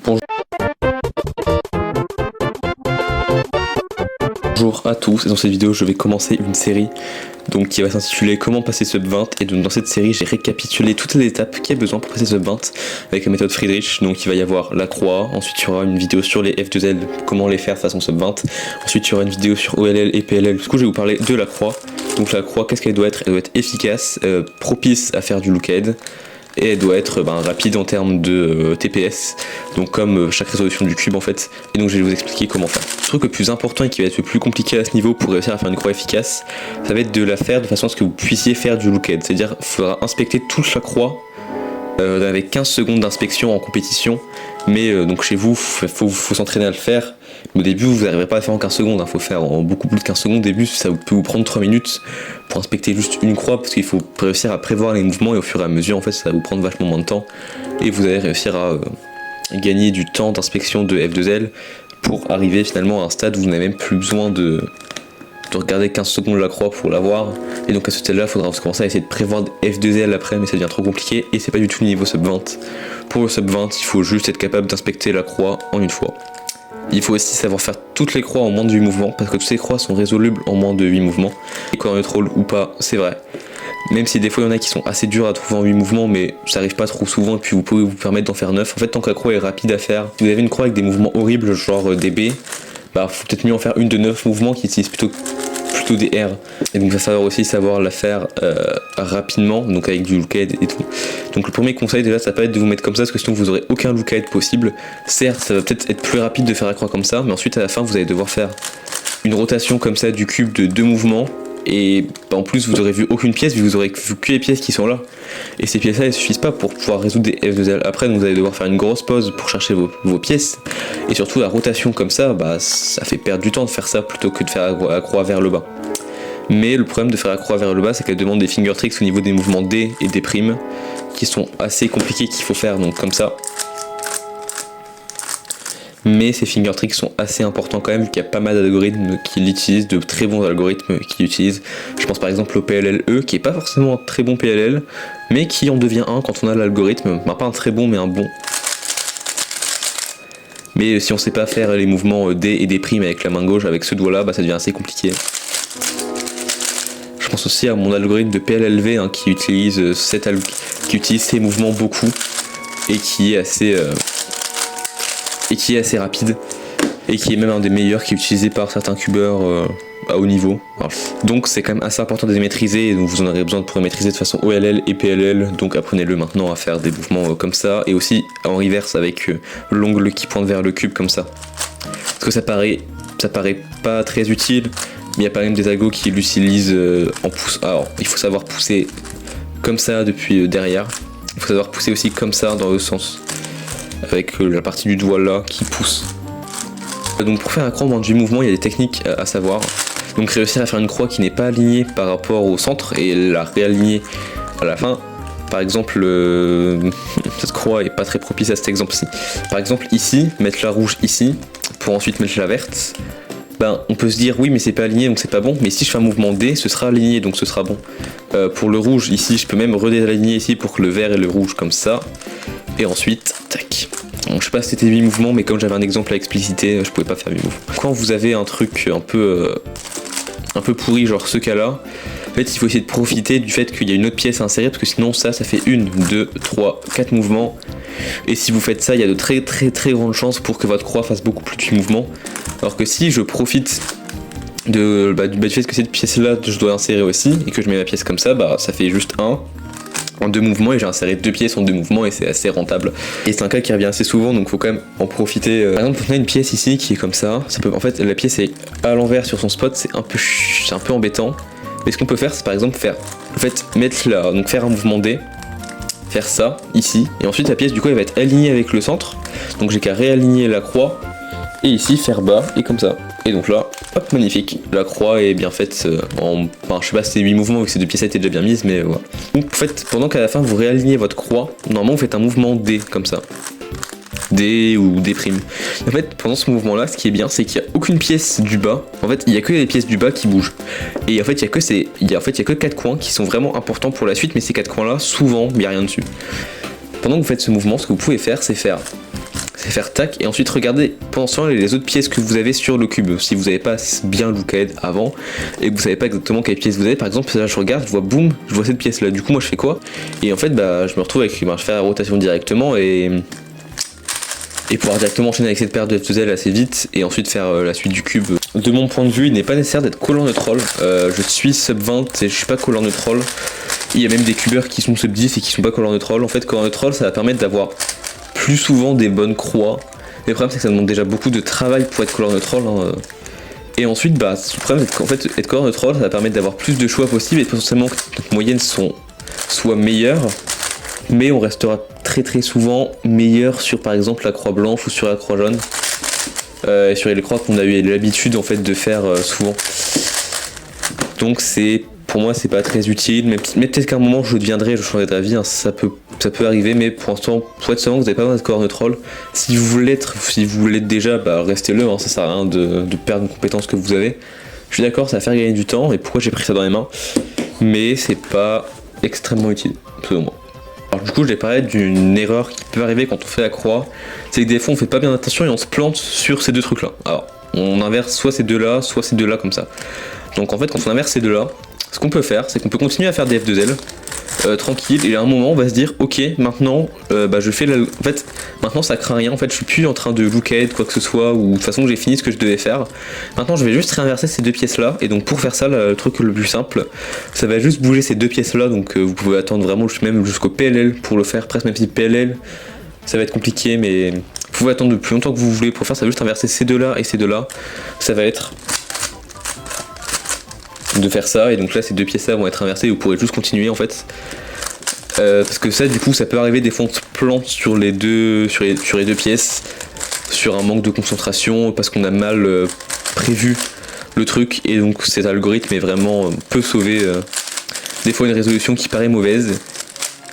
Bonjour à tous, et dans cette vidéo je vais commencer une série qui va s'intituler Comment passer sub 20, et donc dans cette série j'ai récapitulé toutes les étapes qu'il y a besoin pour passer sub 20 avec la méthode Friedrich. Donc il va y avoir la croix, ensuite il y aura une vidéo sur les F2L, comment les faire façon sub 20, ensuite il y aura une vidéo sur OLL et PLL. Du coup je vais vous parler de la croix. Donc la croix, qu'est-ce qu'elle doit être? Elle doit être efficace, propice à faire du lookhead, et elle doit être rapide en termes de TPS, donc comme chaque résolution du cube en fait. Et donc je vais vous expliquer comment faire. Le truc le plus important et qui va être le plus compliqué à ce niveau pour réussir à faire une croix efficace, ça va être de la faire de façon à ce que vous puissiez faire du lookhead. C'est-à-dire qu'il faudra inspecter toute la croix avec 15 secondes d'inspection en compétition, mais donc chez vous faut s'entraîner à le faire. Mais au début vous n'arriverez pas à faire en 15 secondes, il faut faire en beaucoup plus de 15 secondes. Au début ça peut vous prendre 3 minutes pour inspecter juste une croix, parce qu'il faut réussir à prévoir les mouvements, et au fur et à mesure en fait ça va vous prendre vachement moins de temps, et vous allez réussir à gagner du temps d'inspection de F2L pour arriver finalement à un stade où vous n'avez même plus besoin de regarder 15 secondes la croix pour l'avoir. Et donc à ce stade là il faudra commencer à essayer de prévoir F2L après, mais ça devient trop compliqué et c'est pas du tout le niveau sub 20. Pour le sub 20 il faut juste être capable d'inspecter la croix en une fois. Il faut aussi savoir faire toutes les croix en moins de 8 mouvements, parce que toutes les croix sont résolubles en moins de 8 mouvements. Et corner troll ou pas, c'est vrai. Même si des fois il y en a qui sont assez durs à trouver en 8 mouvements, mais ça arrive pas trop souvent, et puis vous pouvez vous permettre d'en faire 9. En fait, tant que la croix est rapide à faire, si vous avez une croix avec des mouvements horribles, genre des B, faut peut-être mieux en faire une de 9 mouvements qui utilise plutôt des R. Et donc il va falloir aussi savoir la faire rapidement, donc avec du lookhead et tout. Donc le premier conseil déjà, ça va pas être de vous mettre comme ça, parce que sinon vous aurez aucun lookhead possible. Certes ça va peut-être être plus rapide de faire la croix comme ça, mais ensuite à la fin vous allez devoir faire une rotation comme ça du cube de 2 mouvements, et en plus vous aurez vu aucune pièce, vous aurez vu que les pièces qui sont là, et ces pièces là elles suffisent pas pour pouvoir résoudre des F2L. Après donc vous allez devoir faire une grosse pause pour chercher vos pièces, et surtout la rotation comme ça, ça fait perdre du temps de faire ça plutôt que de faire la croix vers le bas. Mais le problème de faire la croix vers le bas, c'est qu'elle demande des finger tricks au niveau des mouvements D et D' qui sont assez compliqués, qu'il faut faire donc comme ça. Mais ces finger tricks sont assez importants quand même, vu qu'il y a pas mal d'algorithmes qui l'utilisent, de très bons algorithmes qui l'utilisent. Je pense par exemple au PLLE, qui est pas forcément un très bon PLL, mais qui en devient un quand on a l'algorithme. Pas un très bon, mais un bon. Mais si on sait pas faire les mouvements D et D' avec la main gauche, avec ce doigt là, ça devient assez compliqué. Je pense aussi à mon algorithme de PLLV qui utilise ces mouvements beaucoup, et qui est assez rapide, et qui est même un des meilleurs qui est utilisé par certains cubeurs à haut niveau. Donc c'est quand même assez important de les maîtriser, et donc vous en aurez besoin pour les maîtriser de façon OLL et PLL. Donc apprenez-le maintenant à faire des mouvements comme ça, et aussi en reverse avec l'ongle qui pointe vers le cube comme ça. Parce que ça paraît pas très utile, mais il y a pas même des algos qui l'utilisent en pouce. Alors il faut savoir pousser comme ça depuis derrière, il faut savoir pousser aussi comme ça dans le sens, avec la partie du doigt là qui pousse. Donc pour faire un croix en moins de 8 mouvements, il y a des techniques à savoir. Donc réussir à faire une croix qui n'est pas alignée par rapport au centre et la réaligner à la fin. Par exemple, cette croix est pas très propice à cet exemple-ci. Par exemple ici, mettre la rouge ici, pour ensuite mettre la verte. On peut se dire oui mais c'est pas aligné donc c'est pas bon, mais si je fais un mouvement D ce sera aligné donc ce sera bon. Pour le rouge ici je peux même redésaligner ici pour que le vert et le rouge comme ça, et ensuite tac. Donc, je sais pas si c'était 8 mouvements, mais comme j'avais un exemple à expliciter je pouvais pas faire 8 mouvements. Quand vous avez un truc un peu pourri genre ce cas là, en fait il faut essayer de profiter du fait qu'il y a une autre pièce à insérer, parce que sinon ça fait 1, 2, 3, 4 mouvements, et si vous faites ça il y a de très grandes chances pour que votre croix fasse beaucoup plus de 8 mouvements. Alors que si je profite du fait que cette pièce là je dois insérer aussi, et que je mets la pièce comme ça, ça fait juste 1 en 2 mouvements, et j'ai inséré 2 pièces en 2 mouvements, et c'est assez rentable. Et c'est un cas qui revient assez souvent, donc faut quand même en profiter. Par exemple, on a une pièce ici qui est comme ça, en fait la pièce est à l'envers sur son spot, c'est un peu embêtant. Mais ce qu'on peut faire, c'est par exemple faire un mouvement D, faire ça ici, et ensuite la pièce du coup elle va être alignée avec le centre, donc j'ai qu'à réaligner la croix, et ici faire bas, et comme ça. Et donc là, hop, magnifique. La croix est bien faite je sais pas si c'est 8 mouvements vu que ces 2 pièces étaient déjà bien mises, mais voilà. Donc en fait, pendant qu'à la fin vous réalignez votre croix, normalement vous faites un mouvement D comme ça. D ou D'. En fait, pendant ce mouvement-là, ce qui est bien, c'est qu'il n'y a aucune pièce du bas. En fait, il n'y a que les pièces du bas qui bougent. Et en fait, il y a que 4 coins qui sont vraiment importants pour la suite, mais ces 4 coins-là, souvent, il n'y a rien dessus. Pendant que vous faites ce mouvement, ce que vous pouvez faire, c'est et faire tac, et ensuite regarder pendant ce temps les autres pièces que vous avez sur le cube. Si vous n'avez pas bien looked avant et que vous savez pas exactement quelle pièce vous avez, par exemple là je regarde, je vois boum, je vois cette pièce là, du coup moi je fais quoi? Et en fait bah je me retrouve avec, je fais la rotation directement et pouvoir directement enchaîner avec cette paire de F2L assez vite et ensuite faire la suite du cube. De mon point de vue, il n'est pas nécessaire d'être collant neutral. Je suis sub 20 et je suis pas collant neutral. Il y a même des cubeurs qui sont sub 10 et qui sont pas collant neutral. En fait, collant neutral, ça va permettre d'avoir plus souvent des bonnes croix. Mais le problème, c'est que ça demande déjà beaucoup de travail pour être collant neutral. Et ensuite, bah, le problème, c'est qu'en fait, être collant neutral, ça va permettre d'avoir plus de choix possibles et potentiellement que notre moyenne soit meilleure. Mais on restera très souvent meilleur sur par exemple la croix blanche ou sur la croix jaune, et sur les croix qu'on a eu l'habitude en fait de faire souvent. Donc pour moi c'est pas très utile, mais peut-être qu'à un moment je changerai d'avis, hein, ça peut arriver, mais pour l'instant pour être sûr que vous n'avez pas besoin d'être collant neutral. Si vous l'êtes déjà, bah restez-le, hein, ça sert à rien de perdre une compétence que vous avez. Je suis d'accord, ça va faire gagner du temps, et pourquoi j'ai pris ça dans les mains, mais c'est pas extrêmement utile selon moi. Alors du coup je vais parler d'une erreur qui peut arriver quand on fait la croix, c'est que des fois on fait pas bien attention et on se plante sur ces deux trucs là. Alors on inverse soit ces deux là comme ça. Donc en fait quand on inverse ces deux là, ce qu'on peut faire c'est qu'on peut continuer à faire des F2L tranquille, et à un moment on va se dire ok maintenant je fais en fait maintenant ça craint rien, en fait je suis plus en train de look-ahead quoi que ce soit, ou de toute façon j'ai fini ce que je devais faire. Maintenant je vais juste réinverser ces deux pièces là, et donc pour faire ça le truc le plus simple, ça va juste bouger ces deux pièces là, donc vous pouvez attendre vraiment même jusqu'au PLL pour le faire, presque, même si PLL ça va être compliqué, mais vous pouvez attendre le plus longtemps que vous voulez pour faire ça, va juste inverser ces deux là et ces deux là, ça va être de faire ça, et donc là ces deux pièces là vont être inversées, vous pourrez juste continuer en fait, parce que ça du coup ça peut arriver des fois on se plante sur les deux pièces, sur un manque de concentration, parce qu'on a mal prévu le truc, et donc cet algorithme est vraiment peut sauver des fois une résolution qui paraît mauvaise.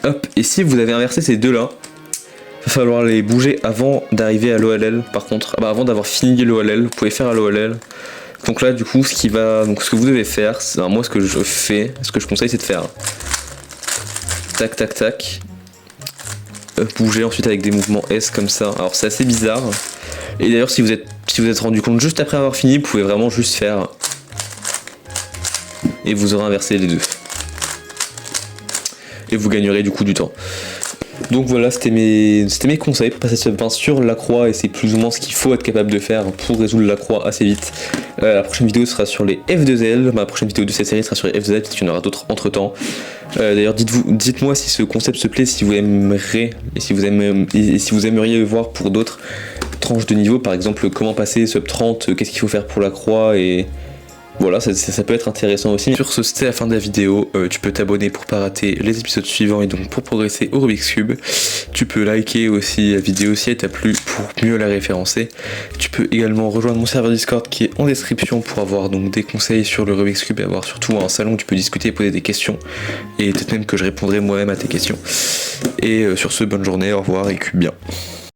Hop, et si vous avez inversé ces deux là, il va falloir les bouger avant d'arriver à l'OLL. Par contre, avant d'avoir fini l'OLL, vous pouvez faire à l'OLL. Donc là du coup ce que vous devez faire, moi ce que je conseille c'est de faire tac tac tac, bouger ensuite avec des mouvements S comme ça. Alors c'est assez bizarre, et d'ailleurs si vous êtes rendu compte juste après avoir fini, vous pouvez vraiment juste faire et vous aurez inversé les deux et vous gagnerez du coup du temps. Donc voilà, c'était mes conseils pour passer ce pain sur la croix, et c'est plus ou moins ce qu'il faut être capable de faire pour résoudre la croix assez vite. La prochaine vidéo sera sur les F2L, ma prochaine vidéo de cette série sera sur les F2L, peut-être qu'il y en aura d'autres entre temps. D'ailleurs dites-moi si ce concept se plaît, si vous aimerez, et si vous aimeriez voir pour d'autres tranches de niveau, par exemple comment passer sub 30, qu'est-ce qu'il faut faire pour la croix, et voilà, ça peut être intéressant aussi. Sur ce, c'était la fin de la vidéo. Tu peux t'abonner pour pas rater les épisodes suivants et donc pour progresser au Rubik's Cube. Tu peux liker aussi la vidéo si elle t'a plu pour mieux la référencer. Tu peux également rejoindre mon serveur Discord qui est en description pour avoir donc des conseils sur le Rubik's Cube et avoir surtout un salon où tu peux discuter et poser des questions. Et peut-être même que je répondrai moi-même à tes questions. Et sur ce, bonne journée, au revoir et cube bien.